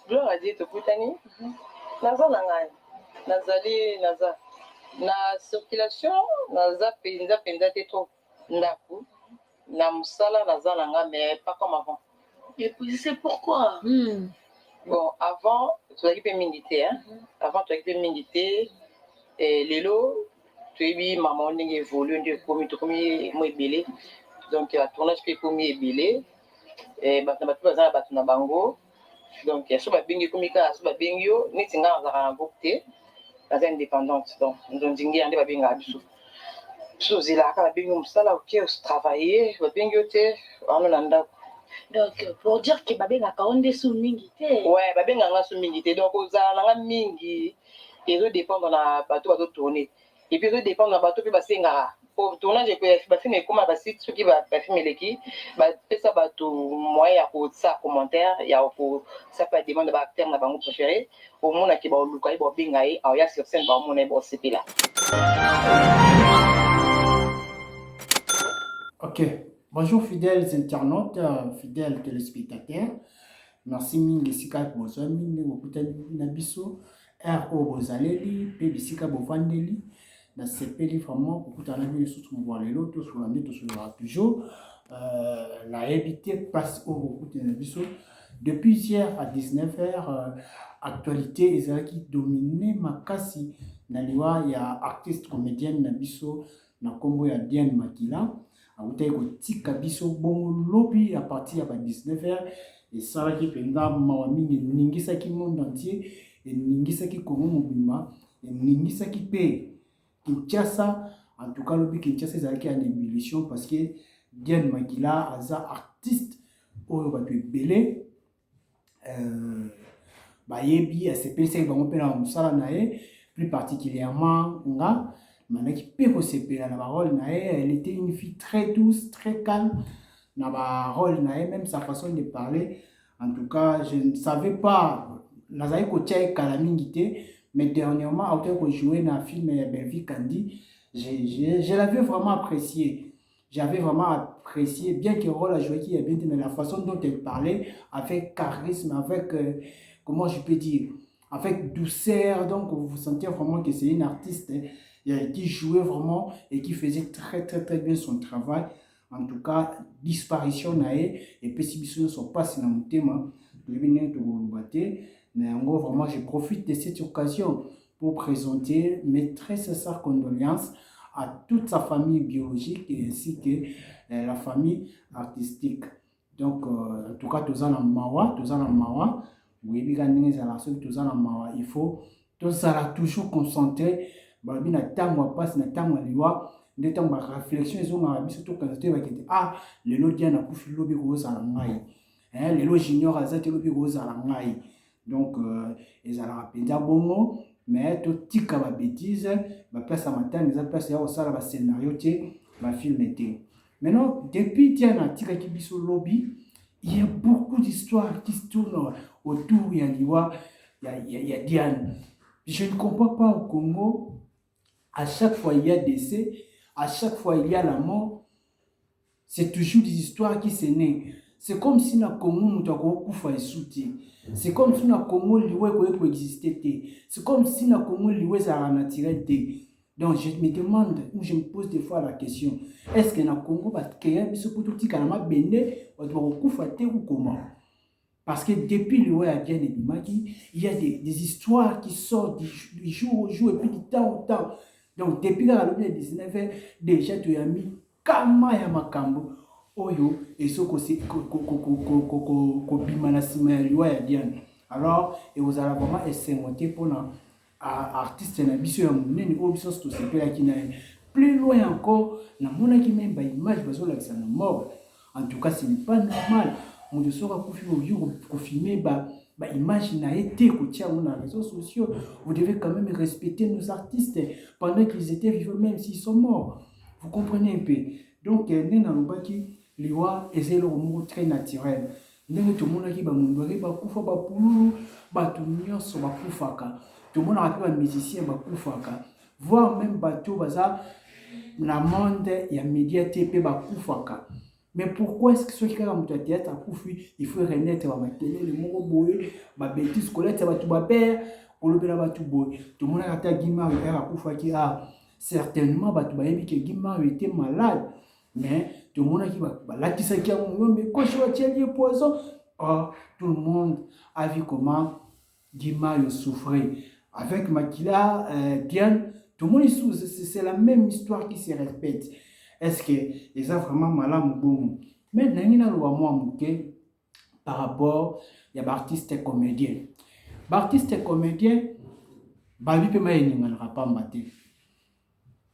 gloire à Dieu tokutani naza na ngai nazali naza na circulation naza penza te trop ndako na musala naza na ngai mais pas comme avant. Et puis c'est pourquoi bon avant tozalaki mpe mingi te avant tozalaki mpe mingi te lelo toyebi mama ndenge évolue nde tokomi mo ebele donc batournage mpe ekomi ebele bato na bato baza na bato na bango donc so babengi ekomi kaka so babengi yo neti ngai nazalaka na book te naza indépendante donc ndingi ya nde babengaka biso biso ozelaka babengi yo mosala oke otravaille babengi yo te wana na ndako. Donc pour dire que babengaka onde su mingi te ouais babengaka nga su mingi te donc ozala na nga mingi ezodépendre na bato bazotourne et puis ezodépendre na bato mpe basengaka pour tournage basinga ekóma basite soki bafilme eleki bapesa bato moyen ya kosa commentaire ya kosa mpe demande baacteur na bango préféré omonaki baoluka ye babenga ye aoya sur scène baomona ye baosepela. Ok, bonjour fidèles internautes, fidèles téléspectateurs. Merci mingi sika bozwa mingi bokutani na biso RO bozaleli pe bisika bovandeli na sepeli vraiment kokutana bino surtout mo lelo to sur la nde to sur toujours la éviter place au bokutana biso depuis hier à 19h actualité ezalaki dominé makasi na liwa ya artiste comédienne na biso na kombo ya Diane Makila autaki kotika biso bongo lobi à partir ya 19h et ça qui penda mawa mingi ningisaki monde entier et ningisaki Congo mobimba et ningisaki pe Kinshasa en tout cas lobi Kinshasa ezalaki en ébullition parce que Diane Makila aza artiste oyo bato ebele bayebi asepelisaki bango mpe na mosala na ye plus particulièrement nga manaki pe kosepela na barole na ye. Elle était une fille très douce, très calme na barole na ye, même sa façon de parler. En tout cas, je ne savais pas nazali kotia ekala mingi te, mais dernièrement autaki kojouer na film ya Belvi Kandi, je l'avais vraiment apprécié. J'avais vraiment apprécié, bien que le rôle a joué qui est bien, mais la façon dont elle parlait, avec charisme, avec, comment je peux dire, avec douceur. Donc, vous sentez vraiment que c'est une artiste qui jouait vraiment et qui faisait très, très, très bien son travail. En tout cas, disparition nae et puis si biso sont passés dans mon thème, vraiment, je profite de cette occasion pour présenter mes très sincères condoléances à toute sa famille biologique et ainsi que la famille artistique. Donc, en tout cas, tous en mawa, oui, il faut tous toujours concentré. Na tango passe na tango liwa nde tango ba réflexion ezonga biso to kanzate ba kete lelo Diana kufi lobi ko za ngai lelo junior azate lobi ko za ngai donc ezala penza bongo mais to tika ba bêtise ba place matanga za place ya osala ba scénario te ba film te. Maintenant depuis Diana tika ki biso lobi, il y a beaucoup d'histoires qui se tournent autour ya liwa ya Diane. Je ne comprends pas au Congo. À chaque fois il y a décès, à chaque fois il y a la mort, c'est toujours des histoires qui se naissent. C'est comme si na Congo mutako kufa esuti. C'est comme si na Congo liwe ko exister. C'est comme si na Congo liwe za naturel te. Donc je me demande, ou je me pose des fois la question, est-ce que na Congo ba créer biso pototi kana bende ou to kufa te ou comment? Parce que depuis le roi Diane et Bimaki, il y a des histoires qui sortent du jour au jour et puis du temps au temps. Donc, depuis la 2019, déjà, tu as mis kama ya makambo. Oyo, et ce que c'est Diane. Alors, et vous allez vraiment essayer pour un artiste na biso ya munene o biso to sepela ki na plus loin encore na mona ki même ba image bazo la na mort. En tout cas, ce n'est pas normal. On ne saura pas filmer ba image n'a été coutière dans les réseaux sociaux. Vous devez quand même respecter nos artistes pendant qu'ils étaient vivants, même s'ils sont morts. Vous comprenez un peu. Donc, Nena Lubaki, Liwa, et c'est le mot très naturel. Nena tout le monde qui va mourir, va koufa, va poulou, va tout nyos, va koufaka. Tout le monde a appelé un musicien, va koufaka. Voire même bateau, baza, la monde, il y a médiaté, va koufaka. Mais pourquoi est-ce que ceux qui ont un théâtre à Koufi, il faut renaître à télé, le mot boy, ma bêtise scolaire, ça va tout père, on le père va tout boy. Tout le monde a été Guimard à Koufa qui a certainement, que Guimard était malade. Mais tout le monde a dit, là, qui sait qui a mon mais quand je vois tiens poison, oh, tout le monde a vu comment Guimard souffrait. Avec Makila, Diane, tout le monde c'est la même histoire qui se répète. Est-ce que les ont vraiment malade ou bon? Maintenant, il y a un par rapport à l'artiste et comédien. L'artiste et comédien, il peut pas mater.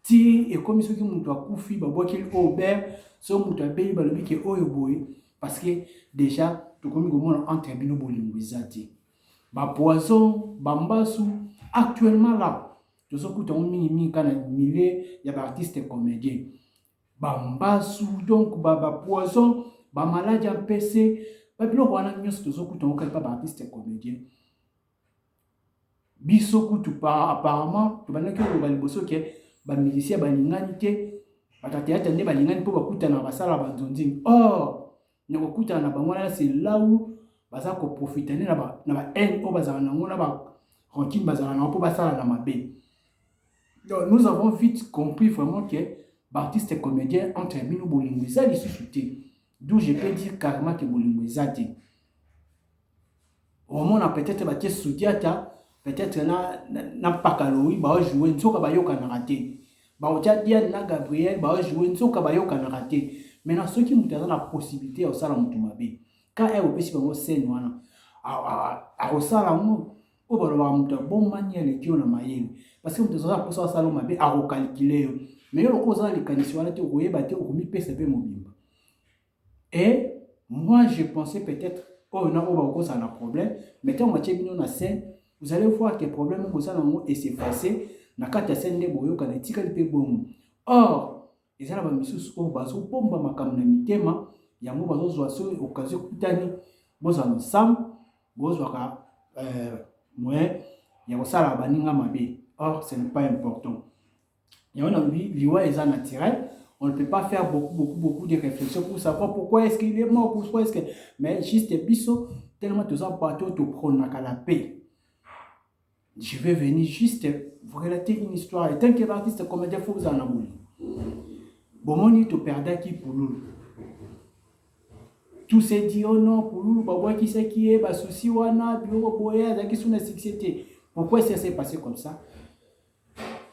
Si et comme ceux qui m'ont koufi, qu'il Aubert, ceux qui m'ont payé, qui est oyoboy, parce que déjà, tout comme nous entre bino bolinguisati. Poisson, bambasu, actuellement là, tout ce qui est mini quand il y a l'artiste et comédien. Bambasu, donc, poison, maladie en PC, biloko wana nyonso tozokuta pas artiste comédien. Biso kutu apparemment tobandaki koloba liboso ke bamusicien balingani te batateatre nde balingani mpo bakutana basala banzonzini. Or nakokutana na bango wana c'est là où baza koprofita nde na ba haine oyo bazala nango na barancune bazala nango mpo basala na mabe. Donc nous avons vite compris vraiment que l'artiste comédien entre bino bolingo eza lisusu te. D'où je peux dire carrément que bolingo eza te. Au moment peut-être batie Soudiata, peut-être na Pakaloui, ba jouer nsoka bayoka na raté. Ba otia Diane na Gabriel, ba jouer nsoka bayoka na raté. Maintenant ceux qui ont la possibilité au sala mutu mabe. Quand elle au pesi bango scène wana a osala ngo o ba ba mutu bon manière le kio na mayele. Parce que mutu za pour ça sala mabe a recalculer. Mais yo ko za le kanisi wana te oyeba te okomi pesa pe mobimba. Et moi je pensais peut-être oh non on va ça un problème mais quand on va checker na scène vous allez voir que problème ko ça nango et s'effacer na kata scène ne boyo kana tika lipe bon. Or ils ont ba misusu o bazo pomba makambo na mitema yango bazo zwa so occasion kutani boza ensemble bozo ka moyen ya ko sala baninga mabe. Or ce n'est pas important. Et on a vu liwa est naturel. On ne peut pas faire beaucoup de réflexions pour savoir pourquoi est-ce qu'il est mort, pourquoi est-ce que... Mais juste biso, tellement de ça, partout, tu prends la paix. Je vais venir juste vous relater une histoire. Et tant que l'artiste comédien, il faut vous en avoir. Bon, on te perdait qui pour nous. Tout s'est dit, oh non, pour nous, bah, qui c'est qui est, bah, souci, wana, bureau, boya, qui sont la société. Pourquoi ça s'est passé comme ça?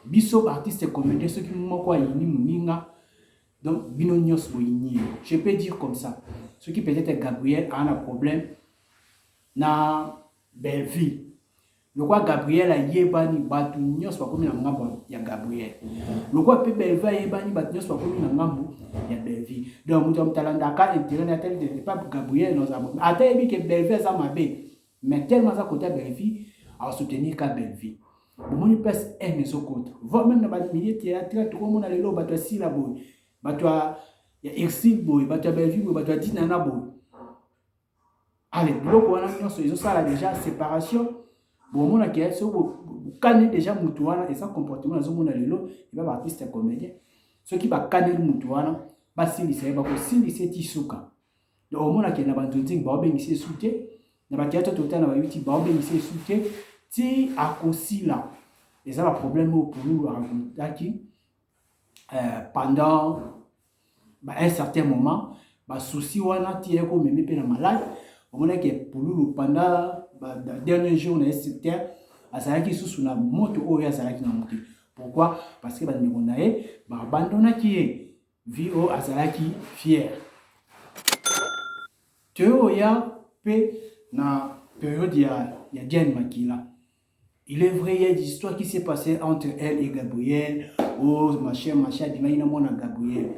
Biso, artiste comédien, ceux qui m'ont quoi, ils n'y donc, binonios boigny. Je peux dire comme ça. Ce qui peut-être Gabriel a un problème na Belleville. Le quoi Gabriel a yebani batu nyos pa komi na ngambo ya Gabriel. Le quoi pe Belleville a yebani batu nyos pa komi na ngambo ya Belleville. Donc mutu mtalanda ka intérêt na tel de pas Gabriel nos amo. Ata yebi que Belleville za mabe. Mais tellement ça côté Belleville a soutenir ka Belleville. Bon on place un maison contre. Va même na ba milieu théâtre tout le monde le lo batu si la boy. Batwa ya exil boy, batwa Belleville boy, batwa Dinana boy. Allez, biloko wana nyonso ils ont ça déjà séparation. Bon mon akaya so kane déjà mutu wana et sans comportement na zo mona lelo, il va artiste comédien. Ceux qui va kane mutu wana, ba sili c'est ba ko sili c'est tisuka. Donc au mona ke na bantonting ba obengisi soutien, na ba kiato total na ba yuti ba obengisi soutien, ti akosila. Et ça va problème pour nous raconter pendant un certain moment, souci wana tie ko meme pe na malade, on a que pour nous pendant dernier jour na secteur azalaki susu na moto oyo azalaki na moto. Pourquoi? Parce que bandeko na ye ba abandona ki ye vio azalaki fier. Teo ya pe na période ya Diane Makila. Il est vrai, il y a des histoires qui s'est passées entre elle et Gabriel. Oh, ma chère, Gabriel.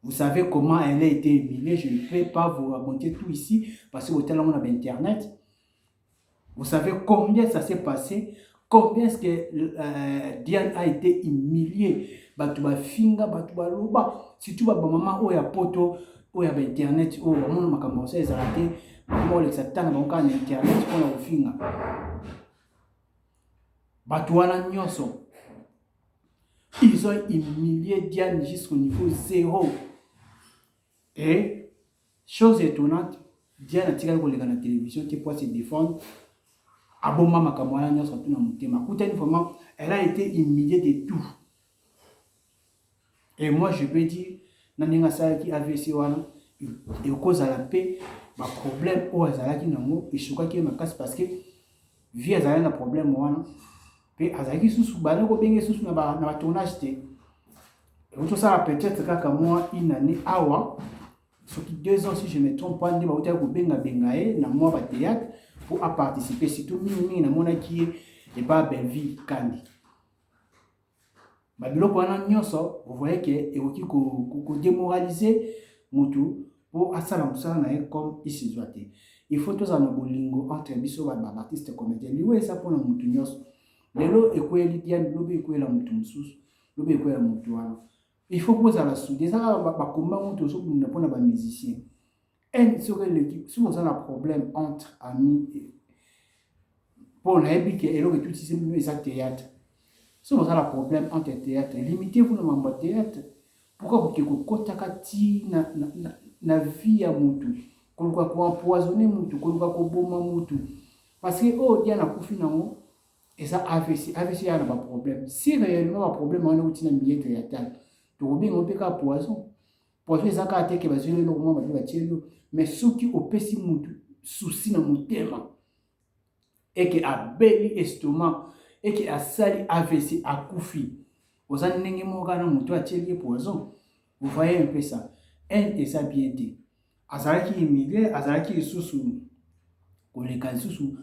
Vous savez comment elle a été humiliée. Je ne peux pas vous raconter tout ici parce que au tel moment on a Internet. Vous savez combien ça s'est passé? Combien est-ce que Diane a été humiliée? Batuba finga, batuba loba. Si tu vas maman ou ya poto ou ya Internet ou maman makambo ça ezalate. Maman le satan na banka Internet pour la finga. Batouana nyonso. Ils ont humilié Diane jusqu'au niveau 0. Et chose étonnante, Diana tika ko leka na télévision qui pour se défendre. Aboma makamwana nyonso tuna mutema. Kutani vraiment, elle a été humiliée de tout. Et moi je peux dire naninga sala ki AVC wana et cause à la paix, ma problème au azalaki nango et choka ki makasi parce que vie azala na problème wana pe azalaki susu bana ko benge susu na ba tournage te. Et tout ça peut-être kaka moi une année awa sur 2 ans si je me trompe pas ndi ba uta ko benga bengae na moi ba théâtre pour à participer surtout mingi na mona qui et pas belle vie kandi. Babiloko wana nyonso vous voyez que ekoki ko démoraliser mutu pour asala musala na comme ici doit. Il faut tous en bolingo entre biso ba artiste comédien liwe ça pour na mutu nyonso. Lelo ekweli diane lobe ekwela mutu mususu lobe ekwela mutu wana. Il faut poser la soudé ça ba combat mutu so na pona ba musicien. Et sur l'équipe si vous avez un problème entre amis pour la épique et l'autre tout c'est mieux ça théâtre. Si vous avez un problème entre théâtre, limitez-vous dans le théâtre. Pourquoi vous kotakati na vie à mutu, qu'on va empoisonner mutu, qu'on va bomber mutu. Parce que oh dia na kufi nango et ça AVC a pas problème. Si réellement un problème on a outil na milieu théâtral, tu bien on peut ka poison. Poison ça ka te que va jouer normalement va tirer mais ceux qui opesi mutu souci na mutema et que a belly estomac et qui a sali AVC à Koufi. Vous avez n'engagé mon gars dans mon toit tirer poison. Vous voyez un peu ça. Et ça bien dit. Azaraki immigré, Azaraki sous les cas sous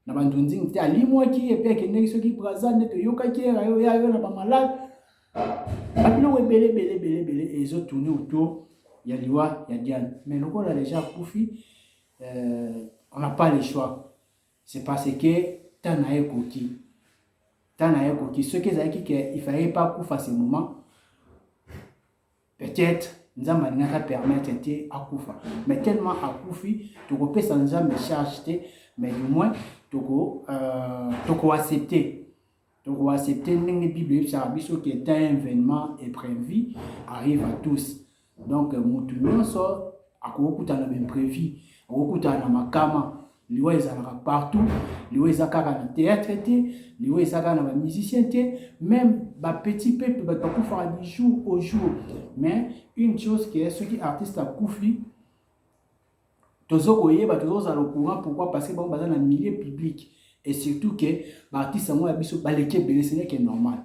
na bandonzi te ali moi qui est père qui n'est qui brazan ne te yoka qui est ya na ba malade. Apilo we belé et ils ont tourné autour. Il y a liwa, il y a Diane. Mais le gars là déjà Koufi, on n'a pas le choix. C'est parce que Tanae Koki. Ce qui est il fallait pas pour faire ce moment. Peut-être nous allons permettre à Koufa. Mais tellement à Koufi, tu peux sans jamais charger, mais du moins tu peux accepter. Tu peux accepter les Bibles qui est un événement imprévu arrive à tous. Donc nous sort à quoi tu as imprévu, à quoi tu as makama. Liwa ezalaka partout, liwa ezalaka na théâtre te, liwa ezalaka na ba musicien te, même ba petit peuple ba kufa du jour au jour. Mais une chose qui est ceux qui artistes à Koufi, tozo koyeba tozo za le courant pourquoi parce que bon bazana na milieu public et surtout que ba artiste mo ya biso ba leke belé c'est que normal.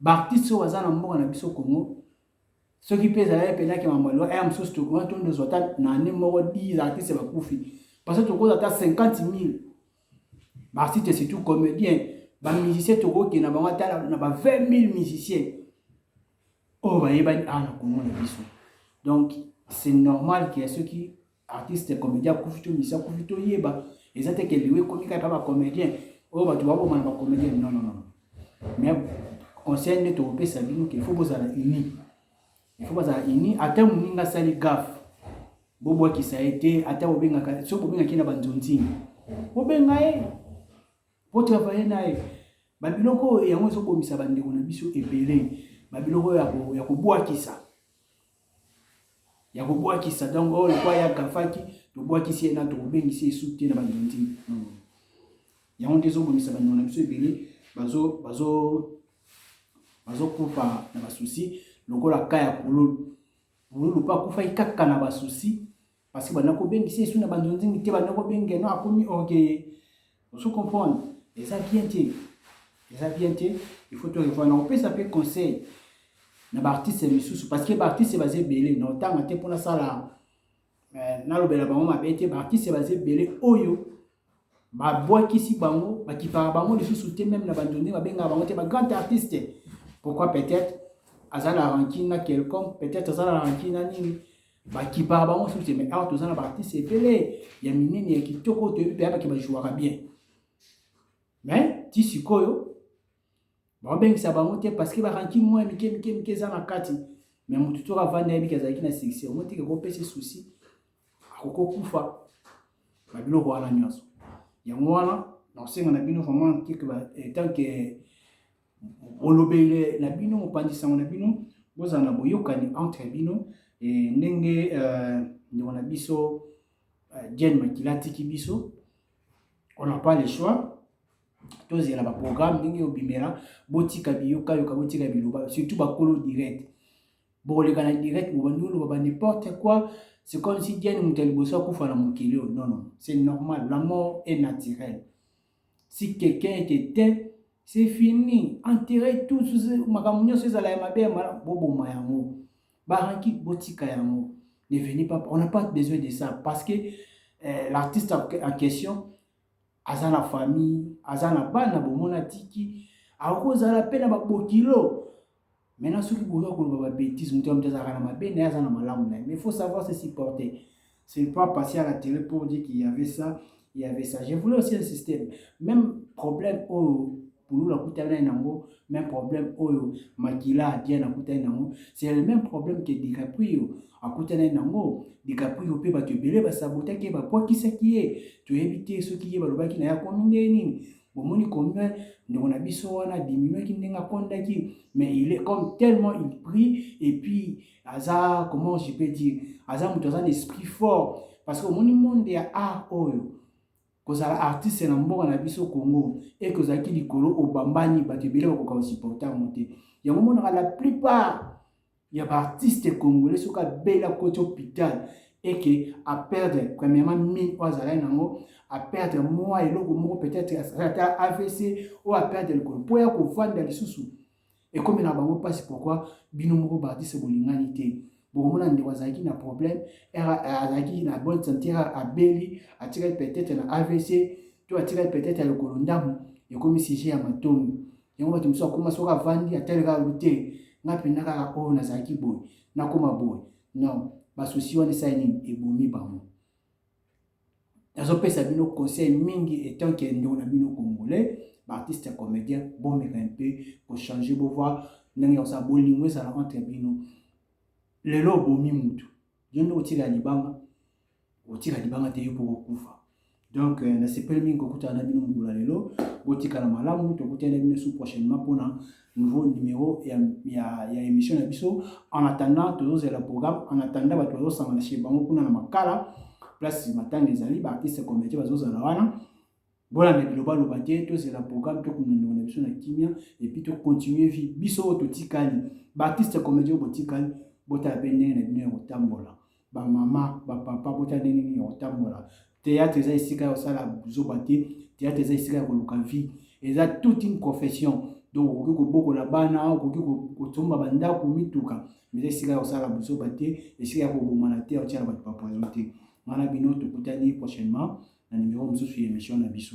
Ba artiste so bazana mboka na biso Congo. Ceux qui pèsent la peine que mamalo et am sous to quand on doit na ne mo 10 artistes ba Koufi. Parce que tu as 50 000. Si tu es surtout comédien, les musiciens, tu as 20 000 musiciens. Oh, donc, c'est normal qu'il y ait ceux qui, artistes, comédiens, musiciens, ils ont été comédiens. Oh, tu vas voir comédien. Non. Mais, conseil net au pays, qu'il faut vous aller unis. Il faut vous aller unis. À terme, vous avez sali gaffe. Bobo qui ça a été ata obenga so bobenga kina banzonzi obenga pour travailler nae babiloko yango so komisa bandeko na biso ebele babiloko ya kobwakisa donc oh le kwa ya kafaki to bwakisi na to obengisi soutenir na banzonzi yango tezo komisa bandeko na biso ebele bazo kufa na basusi lokola kaya kululu pas kufa ikaka na basusi parce que banako bengi c'est sous na bandonzi te banako bengi na akomi OK vous comprenez et ça bien il faut te revoir on peut s'appeler conseil na artiste misusu parce que artiste basé belé non tant te pour la sala na lobela bango mabete artiste basé belé oyo ba bois kisi bango ba ki par bango lisusu te même na bandonzi ba benga bango te ba grand artiste pourquoi peut-être azala rankina quelconque peut-être azala rankina nini ba ki par bango sous mais alors tous na artiste belé ya minene ya kitoko to pe ba ki ba jouera bien mais ti sikoyo ba bengisa bango te parce que ba ranki moi mike za na kati mais mutu to ravanda yebi kazaki na succès on te ko pese souci akoko kufa ba biloko wana nyonso yango wana na senga na bino vraiment que tant que olobele na bino opandisa na bino bozana boyokani entre bino et ndenge on a biso Jen Makila tiki biso. On n'a pas le choix. Tous il y a un programme dingue au bimera botika biyoka yoka botika biloba surtout bakolo direct. Bon les canaux direct ou n'importe quoi. C'est comme si Jen Moutel Bosso koufa na mokili. Non non, c'est normal. La mort est naturelle. Si quelqu'un est éteint, c'est fini. Enterrez tout. Makamunyo c'est la mabe mara bobo mayango. Baranki botika yango. Ne venez pas. On n'a pas besoin de ça parce que l'artiste en question, aza la famille, aza la bana bomona tiki, akoza la peine ba bokilo. Maintenant ceux qui boulot ko ba bêtise, muto mtaza kana mabe na aza na malamu na. Mais il faut savoir se supporter. C'est pas passer à la télé pour dire qu'il y avait ça. Il y avait ça. Je voulais aussi un système. Même problème au pour la Koutana Nango, même problème au Makila, Diana Koutana Nango, c'est le même problème que DiCaprio. À Koutana Nango, DiCaprio peut battre belé, va saboter qui va pas qui c'est qui est. Tu éviter ceux qui est le qui n'a pas combien. Bon, combien on a biso on a diminué qui n'a pas mais il est comme tellement il prie et puis hasard comment je peux dire hasard dans un esprit fort parce que mon monde est à oyo. Cause artiste na mboka na biso Congo et que zaki likolo obambani batebele ko supporter monter ya moment la plupart ya ba artistes congolais soka bela côté hôpital et que à perdre premièrement 1000 oazala nango à perdre mois et logo moko peut-être à AVC ou à perdre le corps pour ya ko vendre les sous et comme na bango passe pourquoi bino moko ba artiste bolingani te. Bon, on a un problème, azaki na bonne santé à Beli, a tiré peut-être na AVC, tu as tiré peut-être le colondamu, et comme si j'ai un maton. Et on va te dire comment ça va vendre à tel gars lutter, n'a pas n'a pas na zaki boy, n'a comme boy. Non, ma souci on est signing et boumi bamo. Azope sabino conseil mingi étant que nous na bino congolais, artiste comédien, bon mais un peu pour changer pour voir n'en sa bolingwe ça entre bino. Le lobo mimutu yondo otira libanga te pour kufa donc na sepel mingi kokuta na bino mbula lelo botika na malamu to kutana bino sous prochainement pour un nouveau numéro ya émission na biso en attendant toujours le programme en attendant ba toujours sangana chez bango pour na makala place matanga ezali ba artiste comédien bazo za wana bona na biloba lobate to c'est le programme to kunondo na biso na kimia et puis to continuer vie biso to tikali ba artiste comédien botikali bota bende na bino ya tambola ba mama ba papa bota nini ya tambola théâtre za isika au sala zobate théâtre za isika ko luka vie eza toute une confession donc ko boko la bana ko tumba banda ko mituka mais isika au sala zobate isika ko bomana te au tia ba poisonné mana bino to kutani prochainement na numéro msusu ya émission na biso.